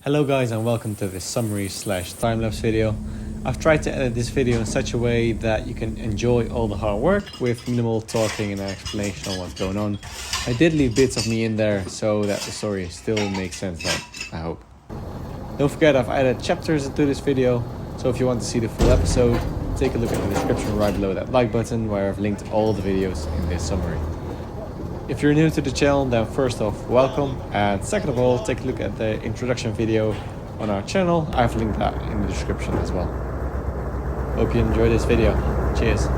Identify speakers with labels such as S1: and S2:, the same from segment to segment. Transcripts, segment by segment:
S1: Hello guys and welcome to this summary slash time-lapse video. I've tried to edit this video in such a way that you can enjoy all the hard work with minimal talking and an explanation on what's going on. I did leave bits of me in there so that the story still makes sense, I hope. Don't forget I've added chapters into this video, so if you want to see the full episode, take a look at the description right below that like button where I've linked all the videos in this summary. If you're new to the channel, then first off, welcome, and second of all, take a look at the introduction video on our channel. I've linked that in the description as well. Hope you enjoy this video. Cheers.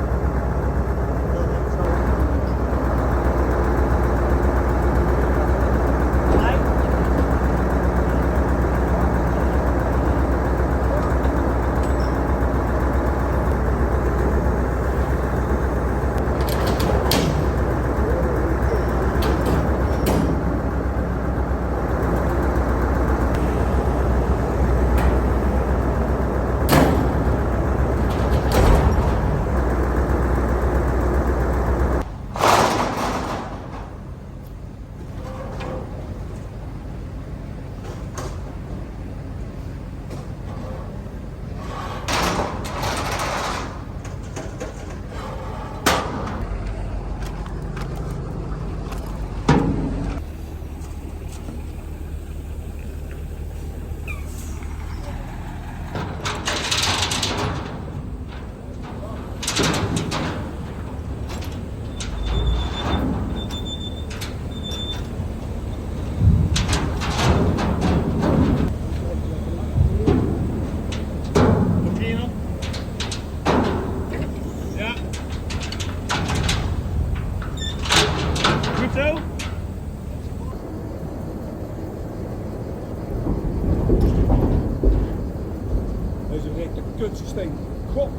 S2: Kutsysteem. God,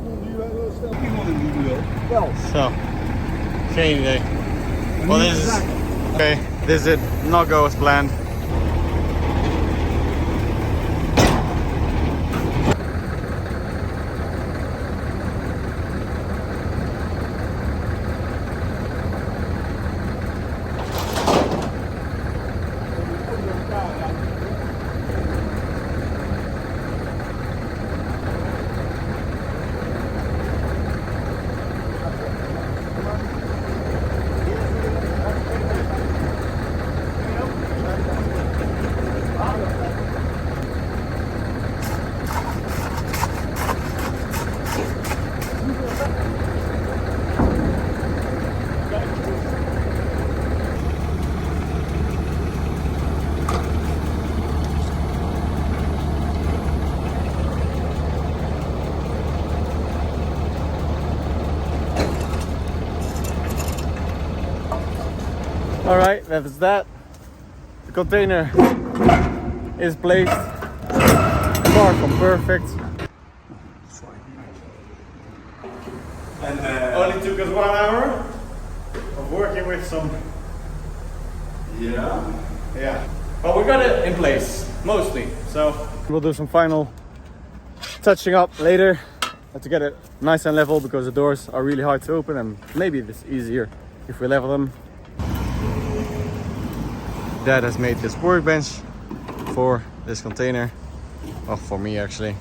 S2: stel iemand in die wil. Wel.
S1: So, geen idee. Well, this is okay. This did not go as planned. Alright, that is that. The container is placed, far from perfect. And only took us 1 hour of working with some. Yeah. But we got it in place, mostly. So we'll do some final touching up later to get it nice and level, because the doors are really hard to open and maybe it's easier if we level them. Dad has made this workbench for this container, well, for me actually.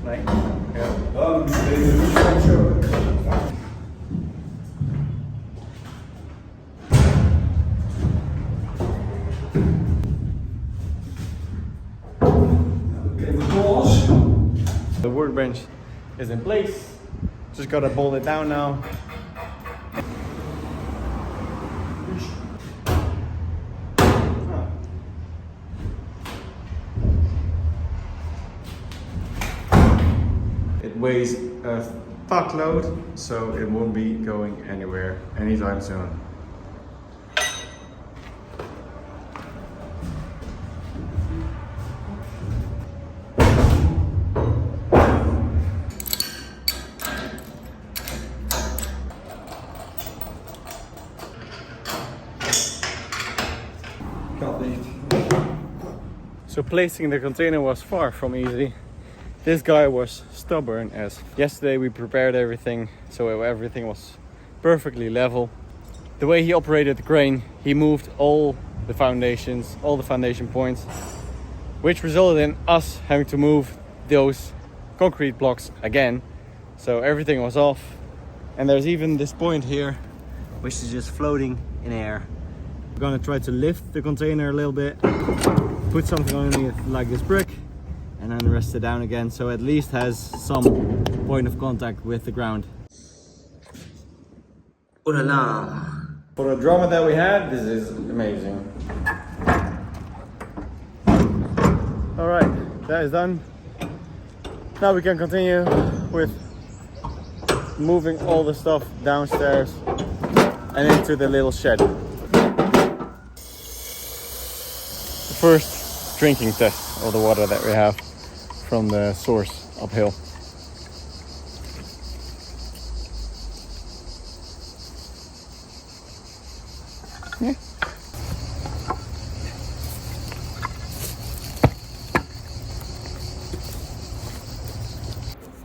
S1: Nee. Ja.
S2: Dan moet je zo.
S1: The workbench is in place. Just gotta bolt it down now. It weighs a fuckload, so it won't be going anywhere anytime soon. So placing the container was far from easy. This guy was stubborn as yesterday we prepared everything so everything was perfectly level. The way he operated the crane, he moved all the foundations, all the foundation points, which resulted in us having to move those concrete blocks again. So everything was off. And there's even this point here, which is just floating in air. We're gonna try to lift the container a little bit, put something underneath like this brick, and then rest it down again, so at least has some point of contact with the ground. Oh la la! For the drama that we had, this is amazing. Alright, that is done. Now we can continue with moving all the stuff downstairs and into the little shed. The first drinking test of the water that we have from the source uphill. Yeah.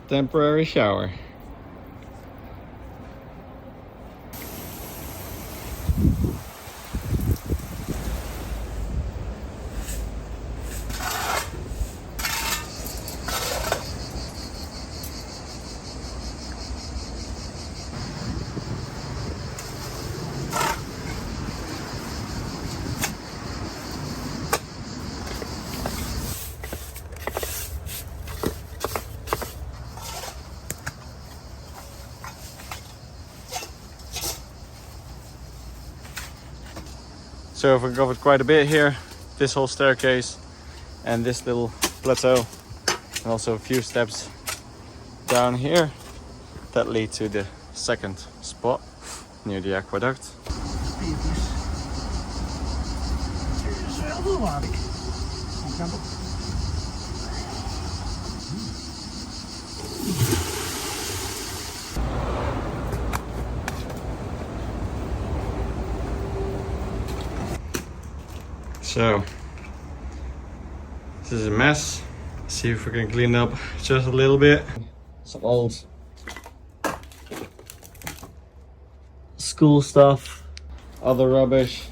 S1: Temporary shower. So we covered quite a bit here. This whole staircase and this little plateau, and also a few steps down here that lead to the second spot near the aqueduct. So this is a mess. See if we can clean up just a little bit. Some old school stuff, other rubbish,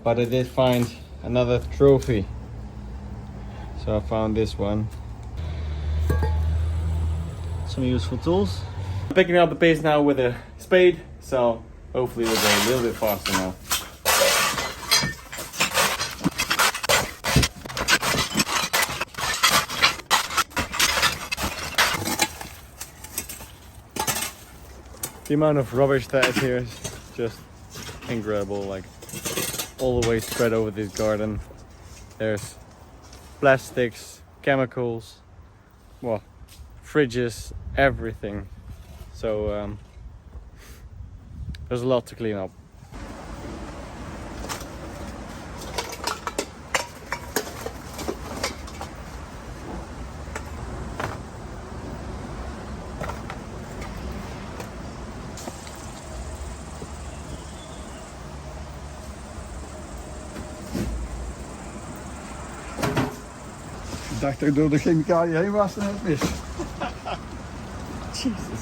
S1: but I did find another trophy. So I found this one. Some useful tools. I'm picking up the pace now with a spade, so hopefully we'll go a little bit faster now. The amount of rubbish that is here is just incredible, like all the way spread over this garden. There's plastics, chemicals, well, fridges, everything. So there's a lot to clean up.
S2: Ik dacht dat ik door de chemicaliën heen was en het mis.
S1: Jesus.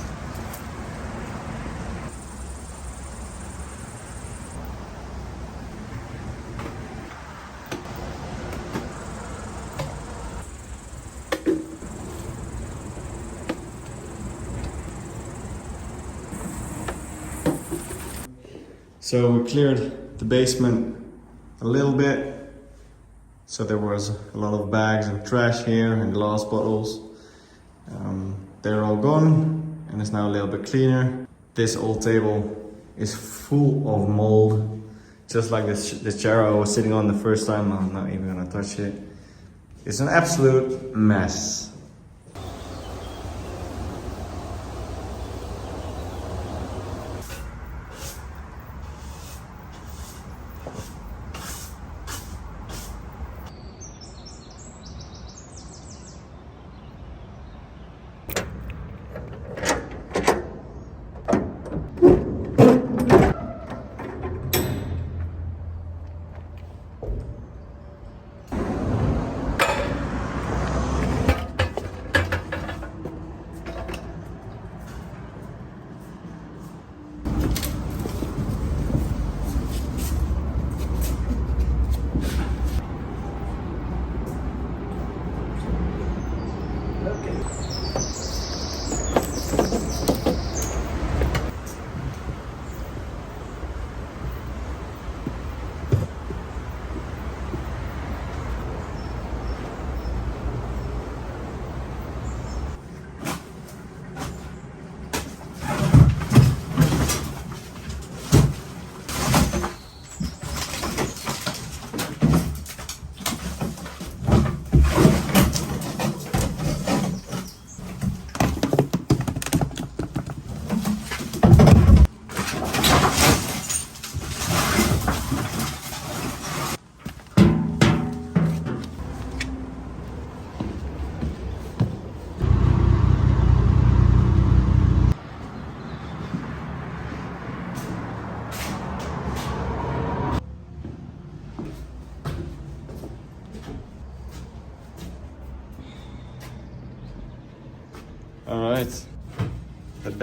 S1: So we cleared the basement a little bit. So there was a lot of bags and trash here and glass bottles. They're all gone and it's now a little bit cleaner. This old table is full of mold, just like this chair I was sitting on the first time. I'm not even gonna touch it. It's an absolute mess.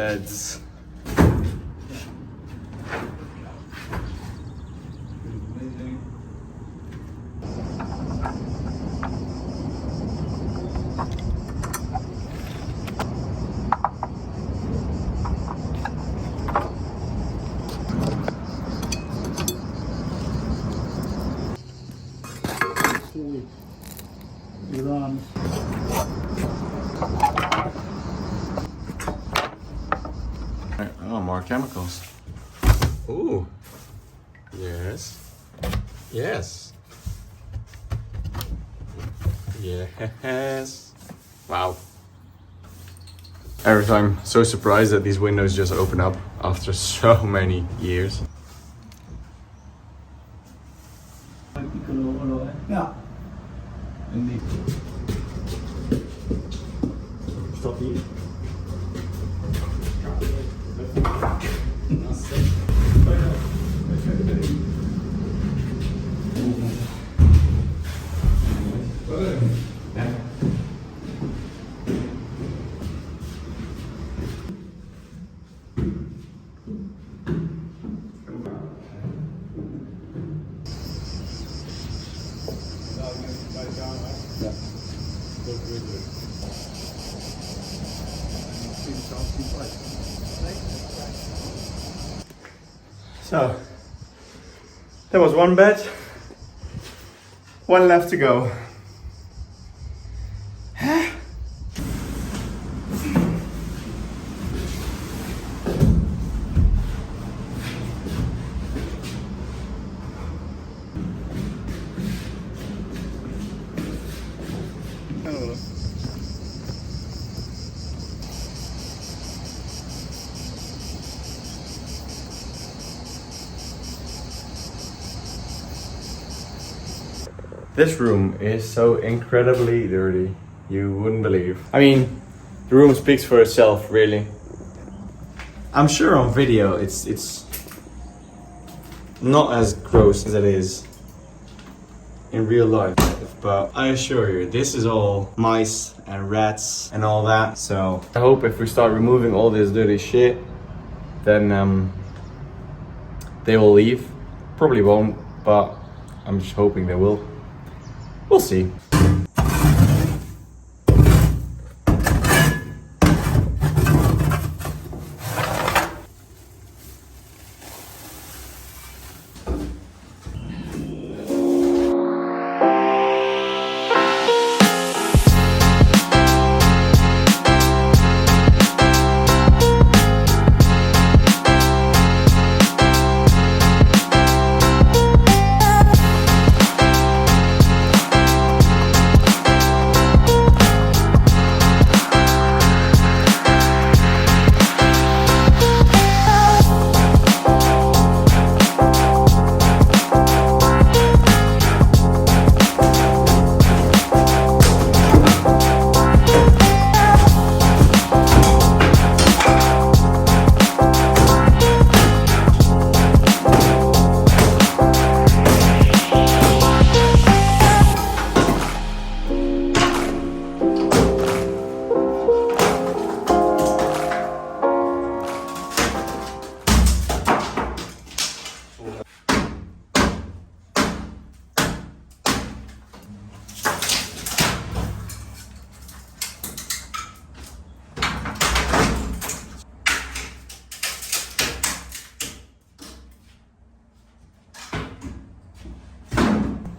S1: beds.
S2: Iran.
S1: Oh, more chemicals. Ooh. Yes. Yes. Yes. Wow. Every time, so surprised that these windows just open up after so many years.
S2: Ja. Indeed. Stop hier.
S1: So, there was one bed, one left to go. This room is so incredibly dirty, you wouldn't believe. I mean, the room speaks for itself, really. I'm sure on video it's not as gross as it is in real life, but I assure you, this is all mice and rats and all that. So I hope if we start removing all this dirty shit, then they will leave. Probably won't, but I'm just hoping they will. We'll see.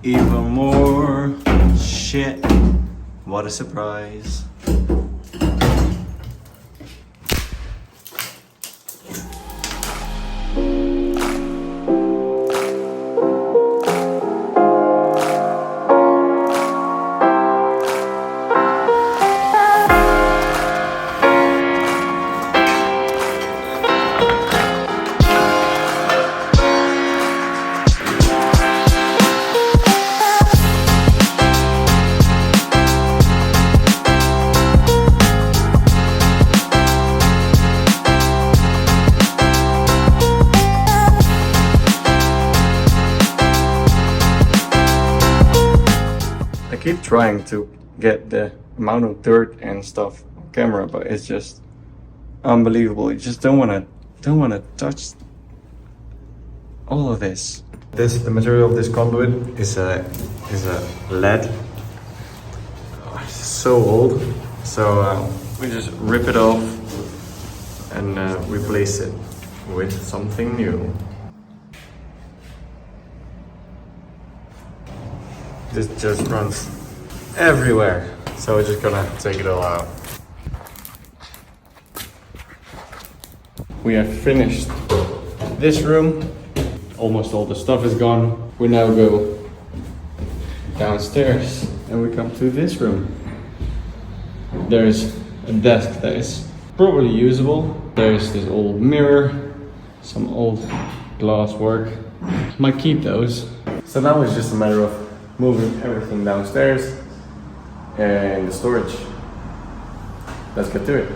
S1: Even more shit. What a surprise. I keep trying to get the amount of dirt and stuff on camera, but it's just unbelievable. You just don't want to touch all of this. The material of this conduit is a lead. Oh, it's so old. So we just rip it off and replace it with something new. This just runs everywhere. So we're just gonna take it all out. We have finished this room. Almost all the stuff is gone. We now go downstairs and we come to this room. There's a desk that is probably usable. There's this old mirror, some old glass work. Might keep those. So now it's just a matter of moving everything downstairs and the storage. Let's get to it.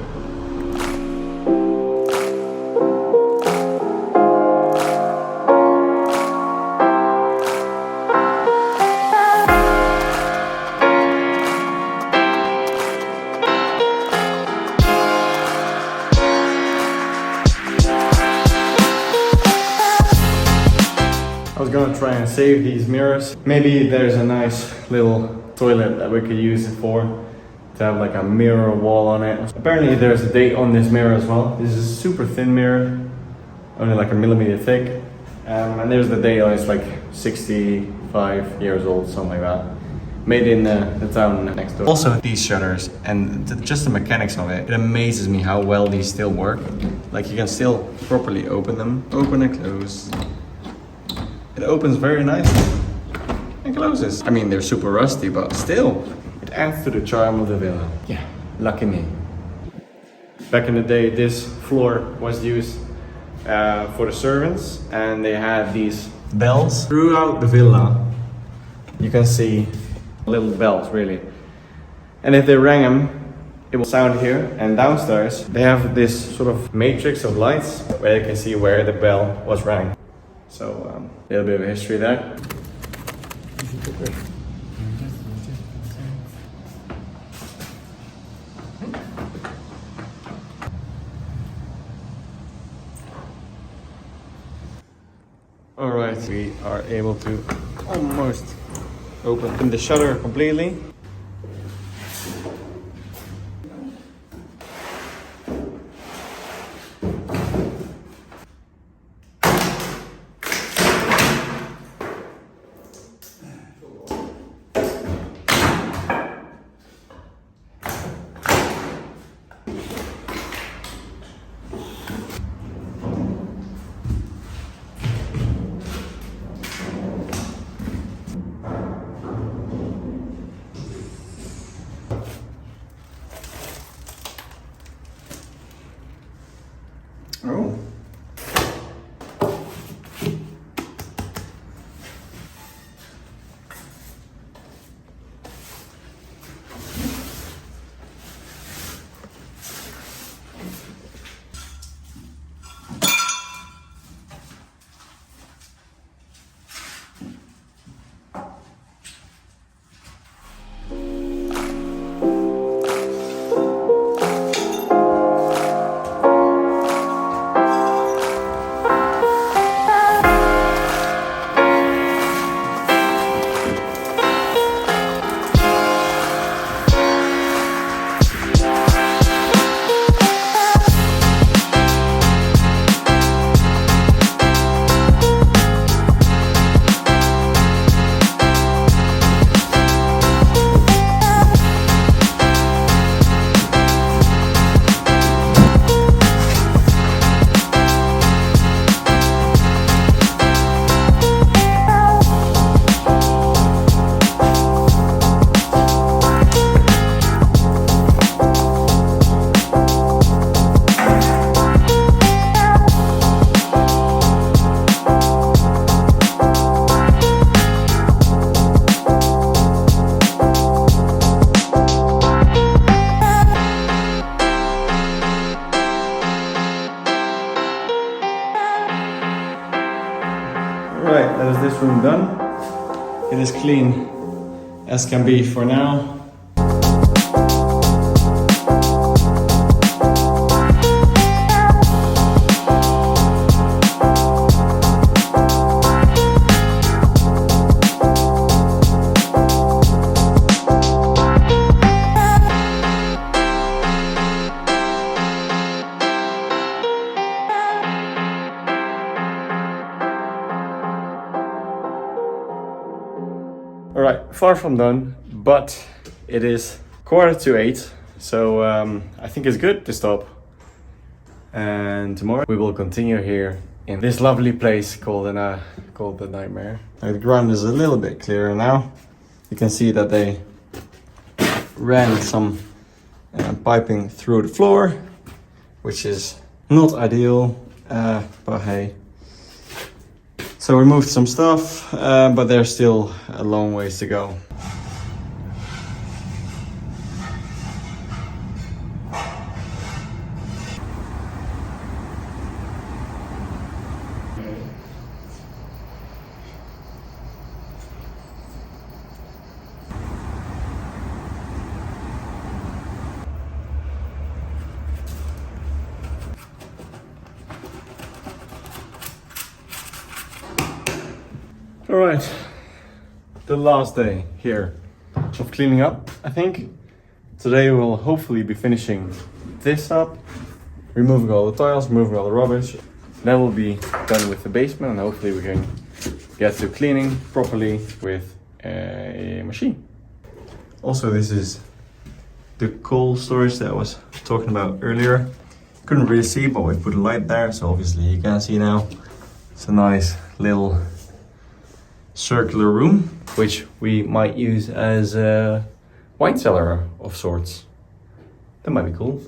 S1: I was gonna try and save these mirrors. Maybe there's a nice little toilet that we could use it for, to have like a mirror wall on it. Apparently there's a date on this mirror as well. This is a super thin mirror, only like a millimeter thick. And there's the date on it, it's like 65 years old, something like that. Made in the town next door. Also these shutters and just the mechanics of it. It amazes me how well these still work. Like you can still properly open them. Open and close. It opens very nicely and closes. I mean, they're super rusty, but still, it adds to the charm of the villa. Yeah, lucky me. Back in the day, this floor was used for the servants, and they had these bells throughout the villa. You can see little bells, really. And if they rang them, it will sound here. And downstairs, they have this sort of matrix of lights where you can see where the bell was rang. So a little bit of history there. All right, we are able to almost open the shutter completely. Oh. Right, that is this room done. It is clean as can be for now. All right, far from done, but it is 7:45, so I think it's good to stop. And tomorrow we will continue here in this lovely place called the Nightmare. The ground is a little bit clearer now. You can see that they ran some piping through the floor, which is not ideal, but hey. So we moved some stuff, but there's still a long ways to go. All right, the last day here of cleaning up, I think. Today we'll hopefully be finishing this up, removing all the tiles, removing all the rubbish. Then we'll be done with the basement, and hopefully we can get to cleaning properly with a machine. Also, this is the coal storage that I was talking about earlier. Couldn't really see, but we put a light there, so obviously you can see now. It's a nice little circular room, which we might use as a wine cellar of sorts. That might be cool.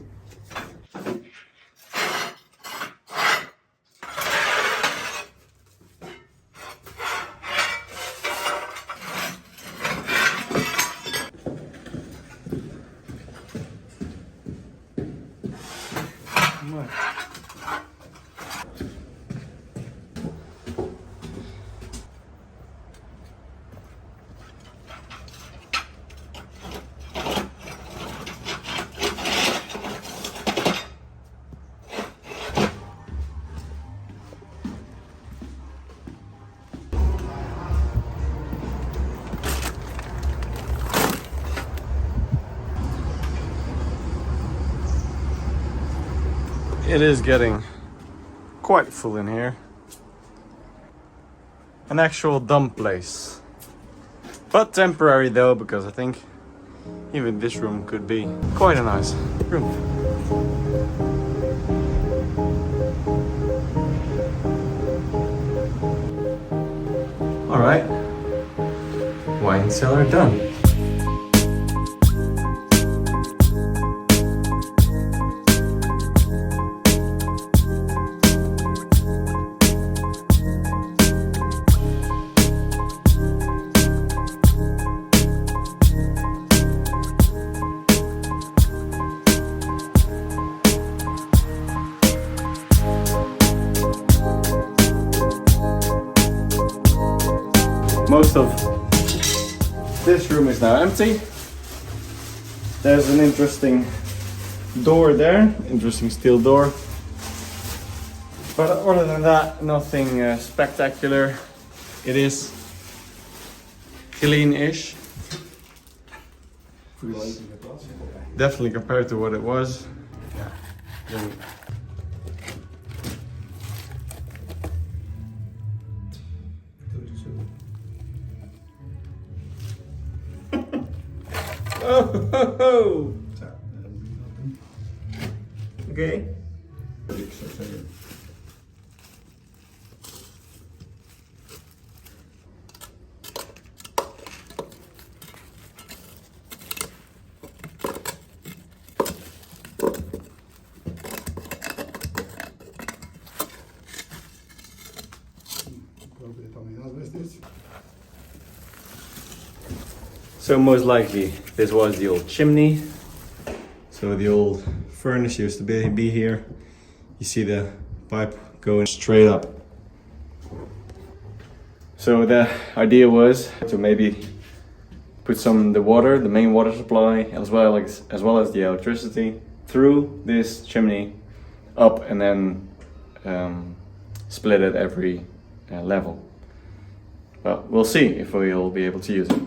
S1: It is getting quite full in here. An actual dump place. But temporary though, because I think even this room could be quite a nice room. All right, wine cellar done. Most of this room is now empty. There's an interesting door there, interesting steel door. But other than that, nothing spectacular. It is clean-ish. Definitely compared to what it was. Yeah. Oh, okay. So most likely this was the old chimney. So the old furnace used to be here. You see the pipe going straight up. So the idea was to maybe put the water, the main water supply, as well as the electricity through this chimney up, and then split it every level. But we'll see if we'll be able to use it.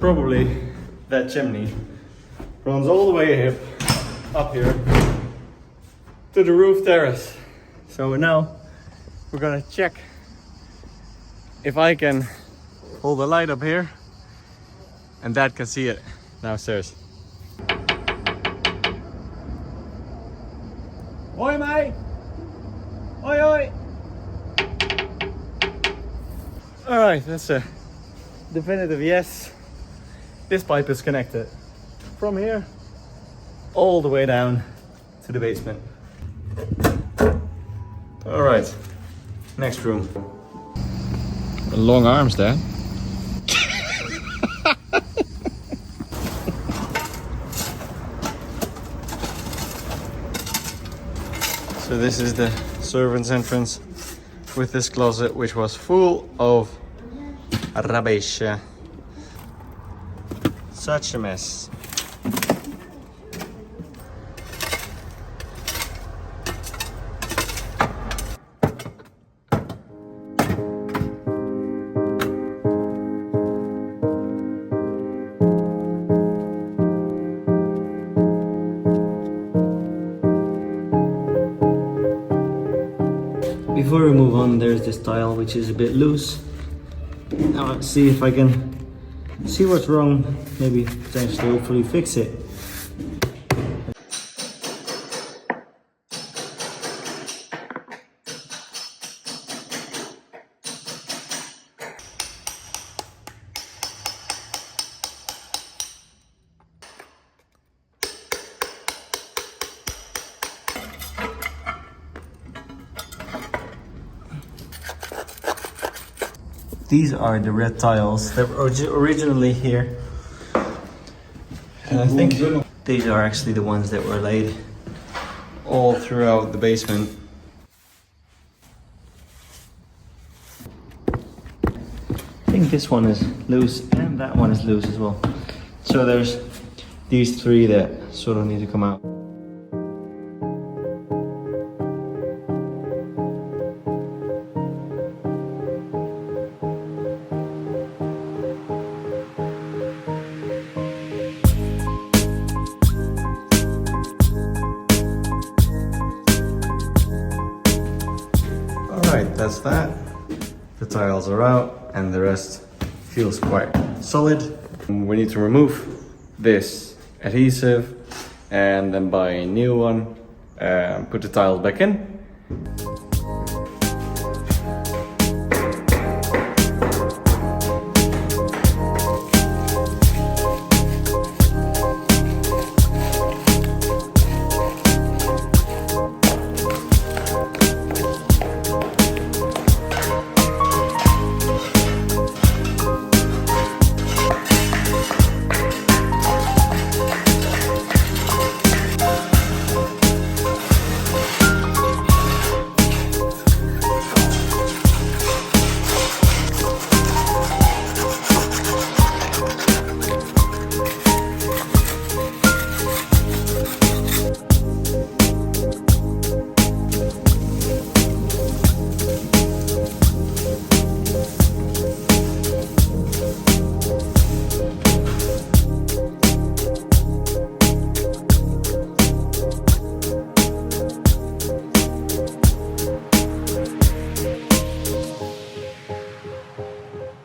S1: Probably that chimney runs all the way up here to the roof terrace. So now we're gonna check if I can hold the light up here and Dad can see it downstairs. Oi mate! Oi oi! Alright, that's a definitive yes. This pipe is connected from here all the way down to the basement. Alright, next room. Long arms there. So this is the servant's entrance with this closet, which was full of rubbish. Such a mess. Before we move on, there's this tile which is a bit loose. Now let's see if I can see what's wrong, maybe potentially hopefully fix it. These are the red tiles that were originally here. And I think these are actually the ones that were laid all throughout the basement. I think this one is loose and that one is loose as well. So there's these three that sort of need to come out. Alright, that's that. The tiles are out and the rest feels quite solid. We need to remove this adhesive and then buy a new one, put the tiles back in.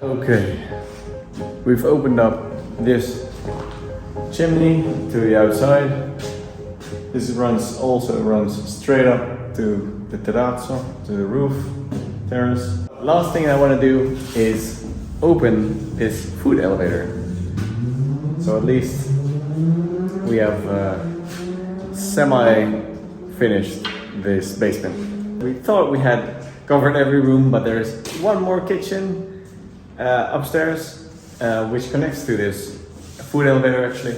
S1: Okay, we've opened up this chimney to the outside. This also runs straight up to the terrazzo, to the roof terrace. Last thing I want to do is open this food elevator. So at least we have semi-finished this basement. We thought we had covered every room, but there's one more kitchen upstairs, which connects to this food elevator actually,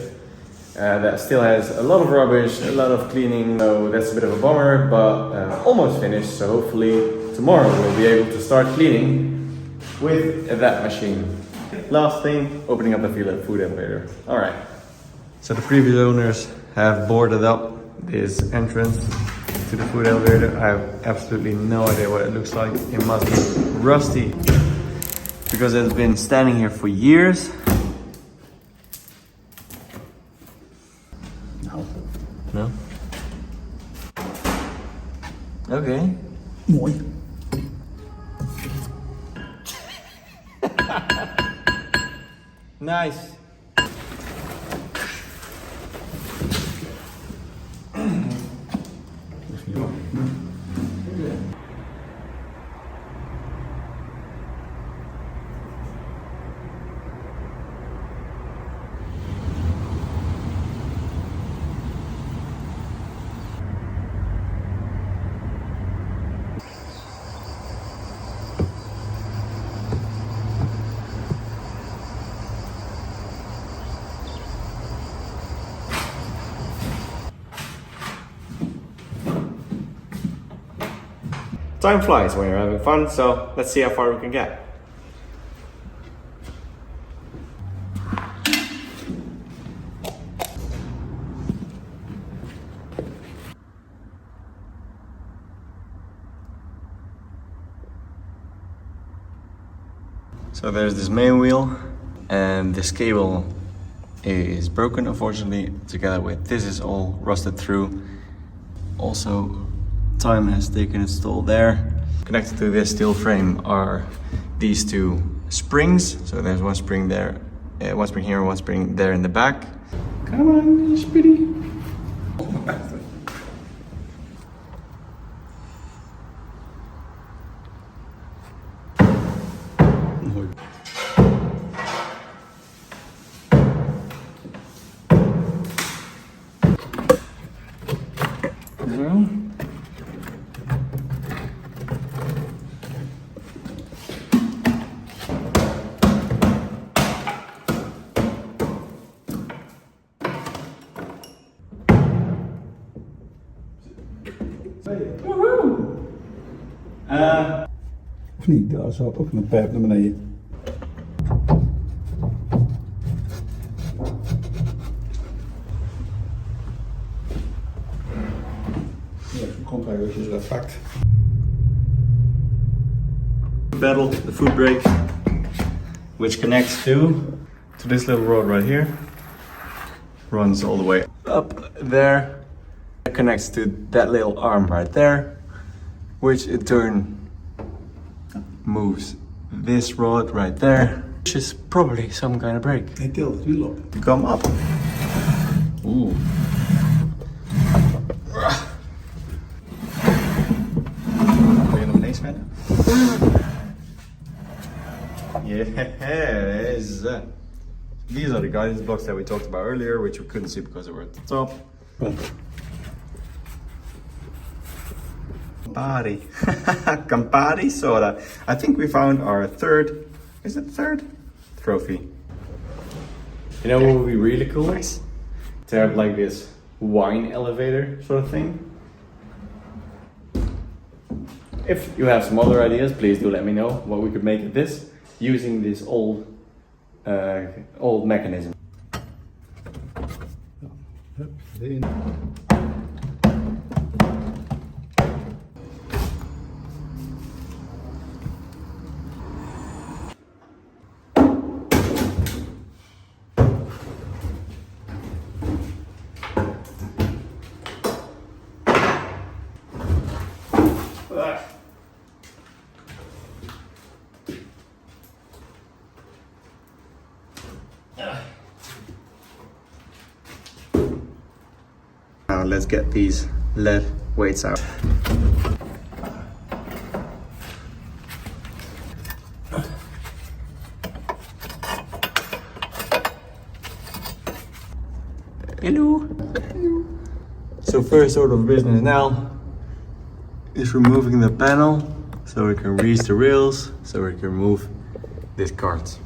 S1: that still has a lot of rubbish, a lot of cleaning, so that's a bit of a bummer, but almost finished, so hopefully tomorrow we'll be able to start cleaning with that machine. Last thing, opening up the Villa food elevator. Alright, so the previous owners have boarded up this entrance to the food elevator. I have absolutely no idea what it looks like. It must be rusty, because it's been standing here for years. Nice. Time flies when you're having fun, so let's see how far we can get. So there's this main wheel, and this cable is broken, unfortunately, together with this is all rusted through. Also, time has taken its toll there. Connected to this steel frame are these two springs. So there's one spring there, one spring here, one spring there in the back. Come on, Speedy.
S2: Of niet, daar zat ook een pijp naar beneden. Ja, zo komt hij als je dat pakt.
S1: Pedal, the foot brake, which connects to this little rod right here. Runs all the way up there. It connects to that little arm right there, which in turn moves this rod right there, which is probably some kind of brake.
S2: Hij tilt het wiel op.
S1: To come up. Ooh. Wil je nog ineens verder? Yes. These are the guidance blocks that we talked about earlier, which we couldn't see because they were at the top. Campari. Campari soda. I think we found our third, is it third? Trophy. You know what would be really cool? Nice. To have like this wine elevator sort of thing. If you have some other ideas, please do let me know what we could make of this using this old mechanism.
S2: Hup, erin.
S1: Now let's get these lead weights out. Hello. So first order of business now is removing the panel so we can reach the rails, so we can remove this cart.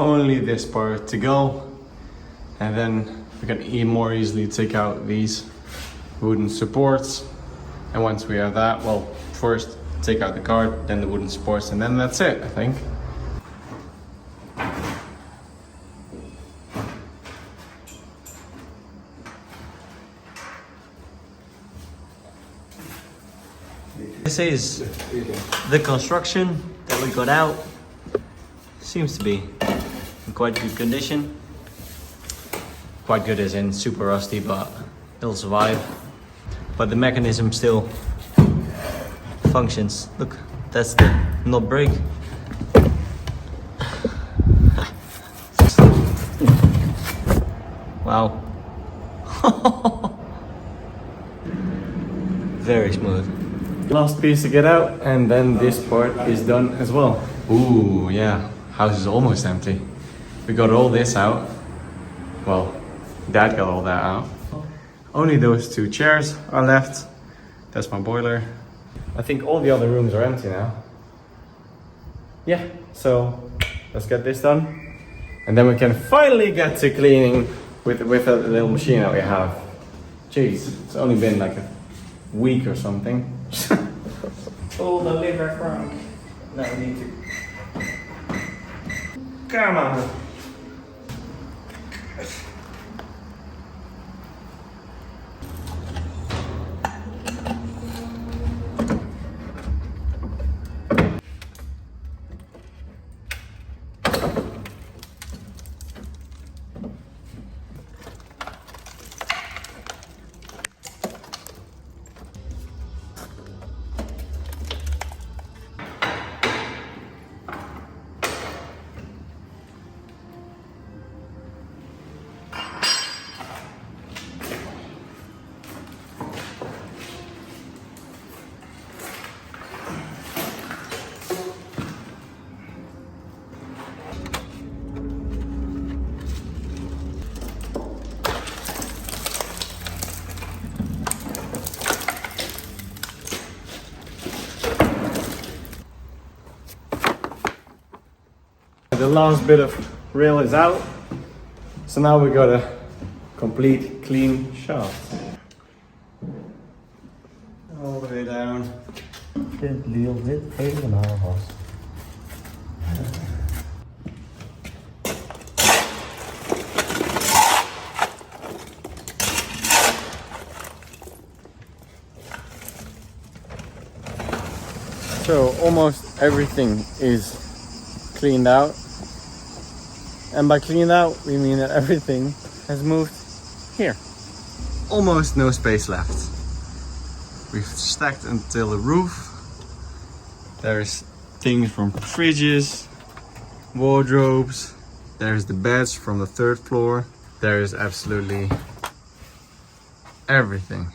S1: only this part to go, and then we can more easily take out these wooden supports. And once we have that, well, first take out the card, then the wooden supports, and then that's it, I think. This is the construction that we got out. Seems to be in quite good condition. Quite good as in super rusty, but it'll survive. But the mechanism still functions. Look, that's the knob brake. Wow. Very smooth. Last piece to get out, and then this part is done as well. Ooh, yeah, house is almost empty. We got all this out. Well, Dad got all that out. Only those two chairs are left. That's my boiler. I think all the other rooms are empty now. Yeah, so let's get this done. And then we can finally get to cleaning with a little machine that we have. Jeez, it's only been like a week or something. All the liver crunk. Now we need to... Come on! The last bit of rail is out, so now we got a complete clean shaft. All the way down. So almost everything is cleaned out. And by cleaned out, we mean that everything has moved here. Almost no space left. We've stacked until the roof. There's things from fridges, wardrobes. There's the beds from the 3rd floor. There's absolutely everything.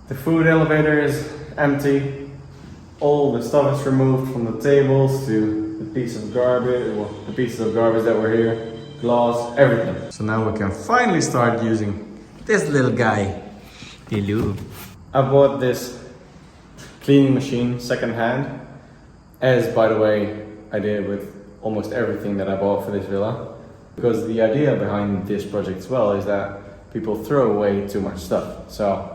S1: The food elevator is empty. All the stuff is removed from the tables to the piece of garbage, well, the pieces of garbage that were here, glass, everything. So now we can finally start using this little guy. Hello. I bought this cleaning machine secondhand, as by the way I did with almost everything that I bought for this villa. Because the idea behind this project as well is that people throw away too much stuff. So,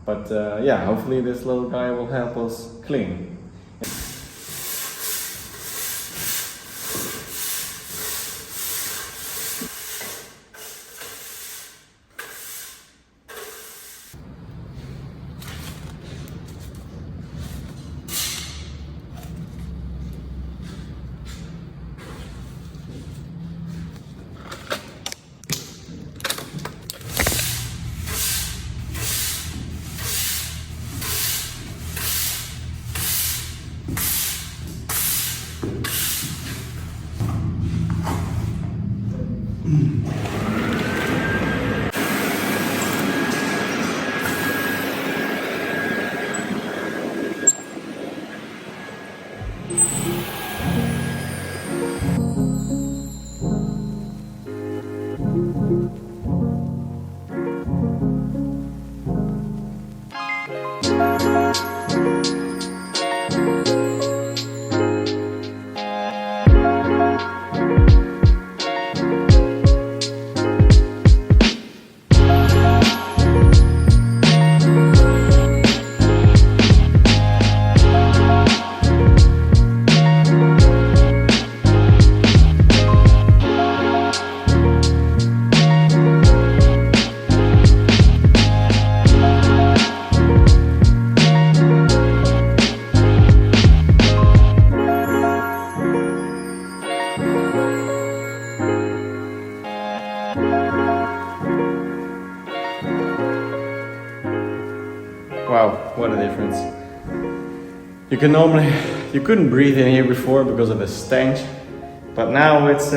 S1: but yeah, hopefully this little guy will help us clean. Wow, what a difference. You couldn't breathe in here before because of the stench, but now it's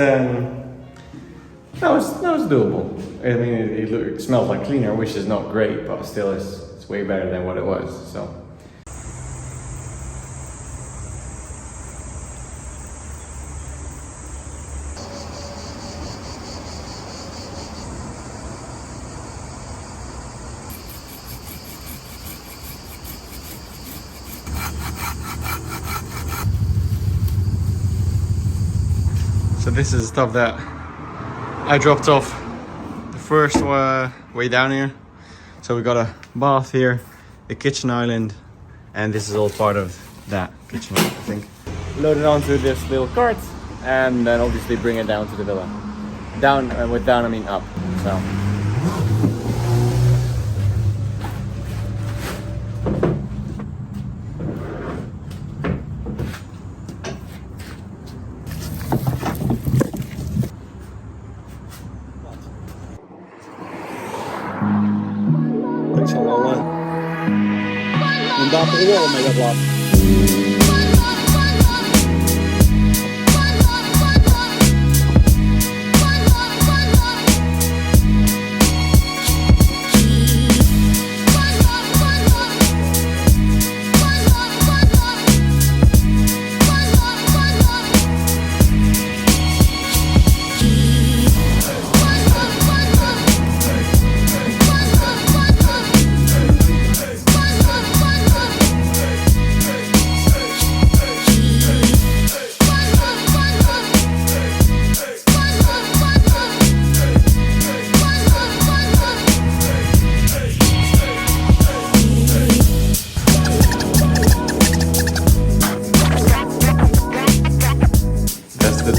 S1: doable. I mean, it smells like cleaner, which is not great, but still it's way better than what it was. So. So this is the stuff that I dropped off the first way down here. So we got a bath here, a kitchen island, and this is all part of that kitchen island, I think. Load it onto this little cart and then obviously bring it down to the villa. Down, with down I mean up. So.
S2: Takes a long way. And down to the wall, made that block.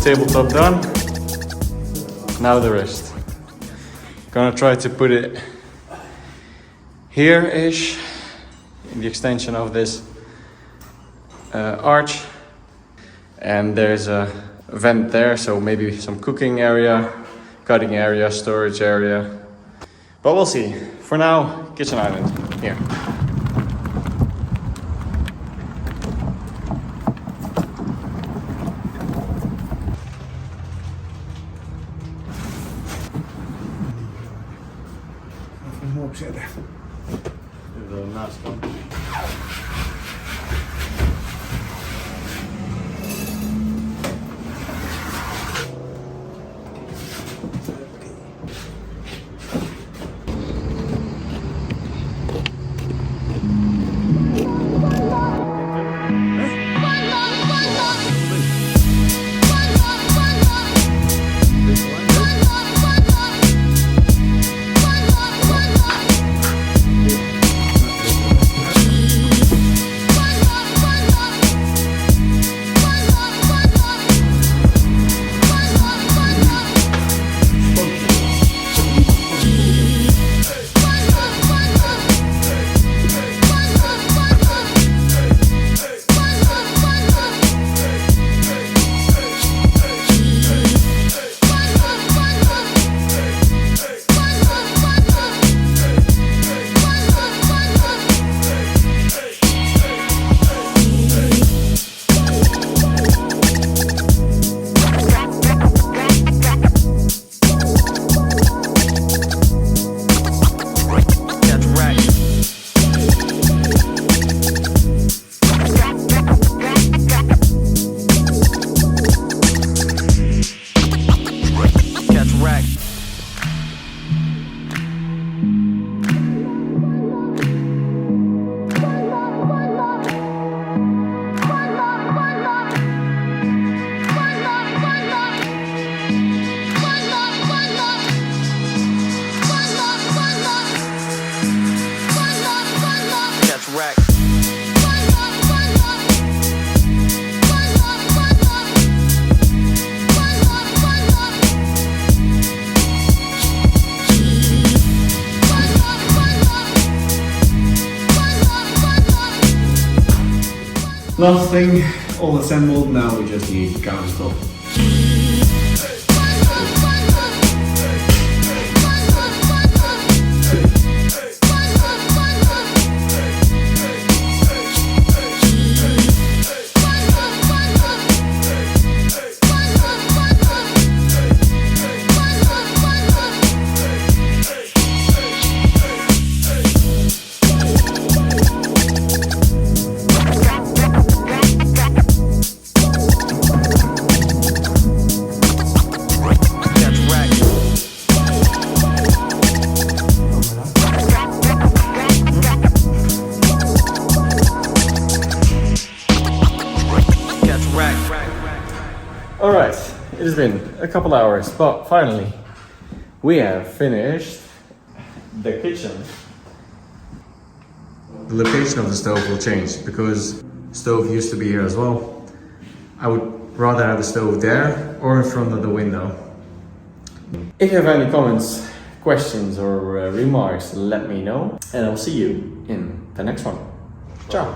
S1: Tabletop done. Now the rest. Gonna try to put it here-ish in the extension of this arch, and there's a vent there, so maybe some cooking area, cutting area, storage area, but we'll see. For now, kitchen island here. The last one.
S2: Last thing, all assembled, now we just need countertop.
S1: has been a couple hours, but finally we have finished the kitchen. The location of the stove will change because the stove used to be here as well. I would rather have the stove there or in front of the window. If you have any comments, questions or remarks, let me know, and I'll see you in the next one. Ciao!